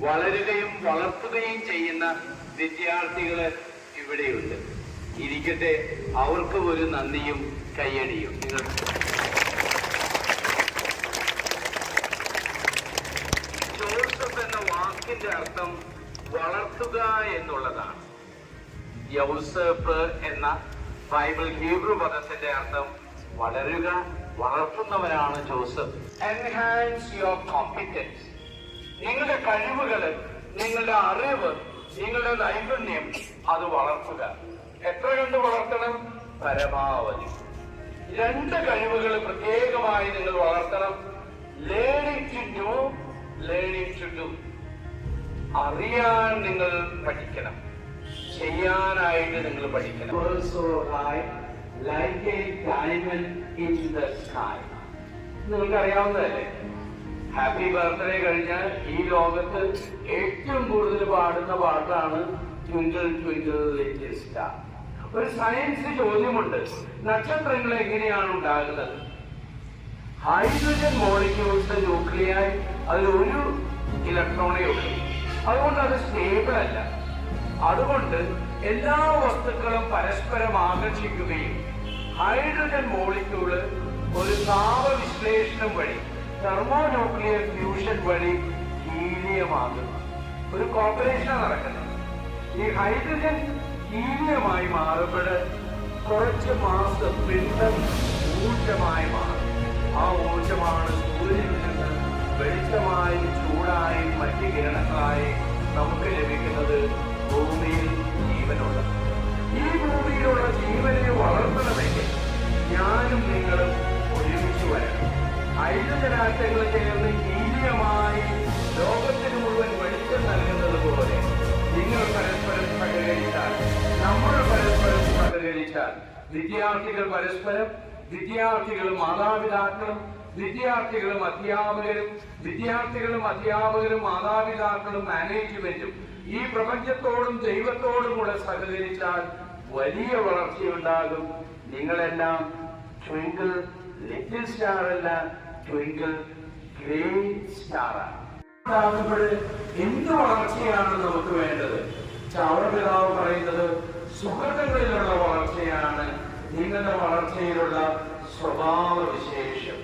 വളരുകയും വളർത്തുകയും ചെയ്യുന്ന വിദ്യാർത്ഥികൾ ഇവിടെയുണ്ട്. ഇരിക്കട്ടെ, അവർക്ക് ഒരു നന്ദിയും കയ്യടിയും. നിങ്ങൾ ജോസഫ് എന്ന വാക്കിന്റെ അർത്ഥം വളർത്തുക എന്നുള്ളതാണ്. യൗസഫ് എന്ന ബൈബിൾ ഹീബ്രു പദത്തിന്റെ അർത്ഥം വളരുക, വളർത്തുന്നവരാണ് ജോസഫ്. Enhance your competence. നിങ്ങളുടെ കഴിവുകൾ, നിങ്ങളുടെ അറിവ്, നിങ്ങളുടെ നൈപുണ്യം അത് വളർത്തുക. എത്ര കണ്ട് വളർത്തണം? പരമാവധി. 2 കഴിവുകൾ പ്രത്യേകമായി നിങ്ങൾ വളർത്തണം. Learning to know, learning to do. അറിയാൻ നിങ്ങൾ പഠിക്കണം, ചെയ്യാനായിട്ട് നിങ്ങൾ പഠിക്കണം. Like a diamond in the sky. നിങ്ങൾക്ക് അറിയാവുന്നതല്ലേ, ഹാപ്പി ബർത്ത്ഡേ കഴിഞ്ഞാൽ ഈ ലോകത്ത് ഏറ്റവും കൂടുതൽ പാടുന്ന പാട്ടാണ് ട്വിങ്കിൾ ട്വിങ്കിൾ ലിറ്റിൽ സ്റ്റാർ. ഒരു സയൻസ് ചോദ്യമുണ്ട്, നക്ഷത്രങ്ങൾ എങ്ങനെയാണ് ഉണ്ടാകുന്നത്? ഹൈഡ്രജൻ മോളിക്യൂൾസ് ന്യൂക്ലിയായി അതിലൊരു ഇലക്ട്രോണേ ഉള്ളൂ. അതുകൊണ്ട് അത് സ്റ്റേബിൾ അല്ല. അതുകൊണ്ട് എല്ലാ വസ്തുക്കളും പരസ്പരം ആകർഷിക്കുകയും ഹൈഡ്രജൻ മോളിക്യൂള് ഒരു താപ വിശ്ലേഷണം വഴി, തെർമോന്യൂക്ലിയർ ഫ്യൂഷൻ വഴി ഹീലിയമാകുന്നു. ഒരു കോപ്പറേഷൻ നടക്കുന്നത്. ഈ ഹൈഡ്രജൻ ഹീലിയമായി മാറുമ്പോൾ കുറച്ച് മാസം പിണ്ഡം ഊർജമായി മാറും. ആ ഊർജമാണ് സൂര്യനിൽ നിന്ന് വെളിച്ചമായും ചൂടായും മറ്റ് കിരണങ്ങളായി നമുക്ക് ലഭിക്കുന്നത്. ഭൂമിയിൽ ജീവനുള്ളത്. ഈ ഭൂമിയിലുള്ള ജീവനെ വളർത്തണമെങ്കിൽ ഞാനും നിങ്ങളും ഒരുമിച്ച് വരണം. ഹൈഡ്രജനാറ്റങ്ങൾ ചേർന്ന് ഹീലിയമായി ലോകത്തിന് മുഴുവൻ വെളിച്ചം നൽകുന്നത് പോലെ നിങ്ങൾ പരസ്പരം സഹകരിച്ചാൽ, നമ്മൾ പരസ്പരം സഹകരിച്ചാൽ, വിദ്യാർത്ഥികൾ പരസ്പരം, വിദ്യാർത്ഥികളും മാതാപിതാക്കളും, വിദ്യാർത്ഥികളും അധ്യാപകരും, വിദ്യാർത്ഥികളും അധ്യാപകരും മാതാപിതാക്കളും മാനേജ്മെന്റും ഈ പ്രപഞ്ചത്തോടും ദൈവത്തോടും കൂടെ സഹകരിച്ചാൽ വലിയ വളർച്ചയുണ്ടാകും. നിങ്ങളെല്ലാം ട്വിങ്കിൾ ലിറ്റിൽ സ്റ്റാർ അല്ല, ട്വിങ്കിൾ ഗ്രേറ്റ് സ്റ്റാറാണ്. ഉണ്ടാകുമ്പോൾ എന്ത് വളർച്ചയാണ് നമുക്ക് വേണ്ടത്? ചാവറപിതാവ് പറയുന്നത് സുഹൃത്തുക്കളിലുള്ള വളർച്ചയാണ് നിങ്ങളുടെ വളർച്ചയിലുള്ള സ്വഭാവ വിശേഷം.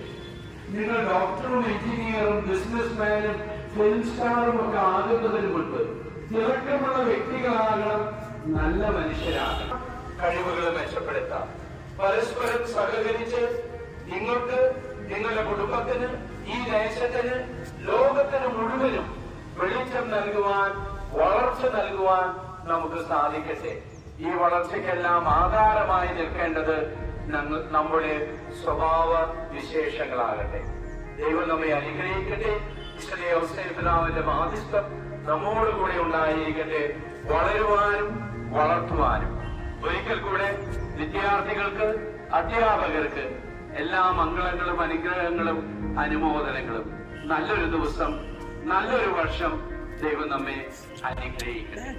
നിങ്ങൾ ഡോക്ടറും എഞ്ചിനീയറും ബിസിനസ്മാനും ഫിലിം സ്റ്റാറും ഒക്കെ ആകുന്നതിന് മുൻപ് തിളക്കമുള്ള വ്യക്തികളാകണം, നല്ല മനുഷ്യരാകണം. കഴിവുകൾ മെച്ചപ്പെടുത്താം. പരസ്പരം സഹകരിച്ച് നിങ്ങൾക്ക്, നിങ്ങളുടെ കുടുംബത്തിന്, ഈ ദേശത്തിന്, ലോകത്തിന് മുഴുവനും വെളിച്ചം നൽകുവാൻ, വളർച്ച നൽകുവാൻ നമുക്ക് സാധിക്കട്ടെ. ഈ വളർച്ചയ്ക്കെല്ലാം ആധാരമായി നിൽക്കേണ്ടത് നമ്മുടെ സ്വഭാവ വിശേഷങ്ങളാകട്ടെ. ദൈവം നമ്മെ അനുഗ്രഹിക്കട്ടെ. വിശുദ്ധ ഔസേപ്പിതാവിന്റെ മാധ്യസ്ഥം നമ്മോടുകൂടെ ഉണ്ടായിരിക്കട്ടെ, വളരുവാനും വളർത്തുവാനും. ഒരിക്കൽ കൂടെ വിദ്യാർത്ഥികൾക്ക്, അധ്യാപകർക്ക് എല്ലാ മംഗളങ്ങളും അനുഗ്രഹങ്ങളും അനുമോദനങ്ങളും. നല്ലൊരു ദിവസം, നല്ലൊരു വർഷം. ദൈവം നമ്മെ അനുഗ്രഹിക്കട്ടെ.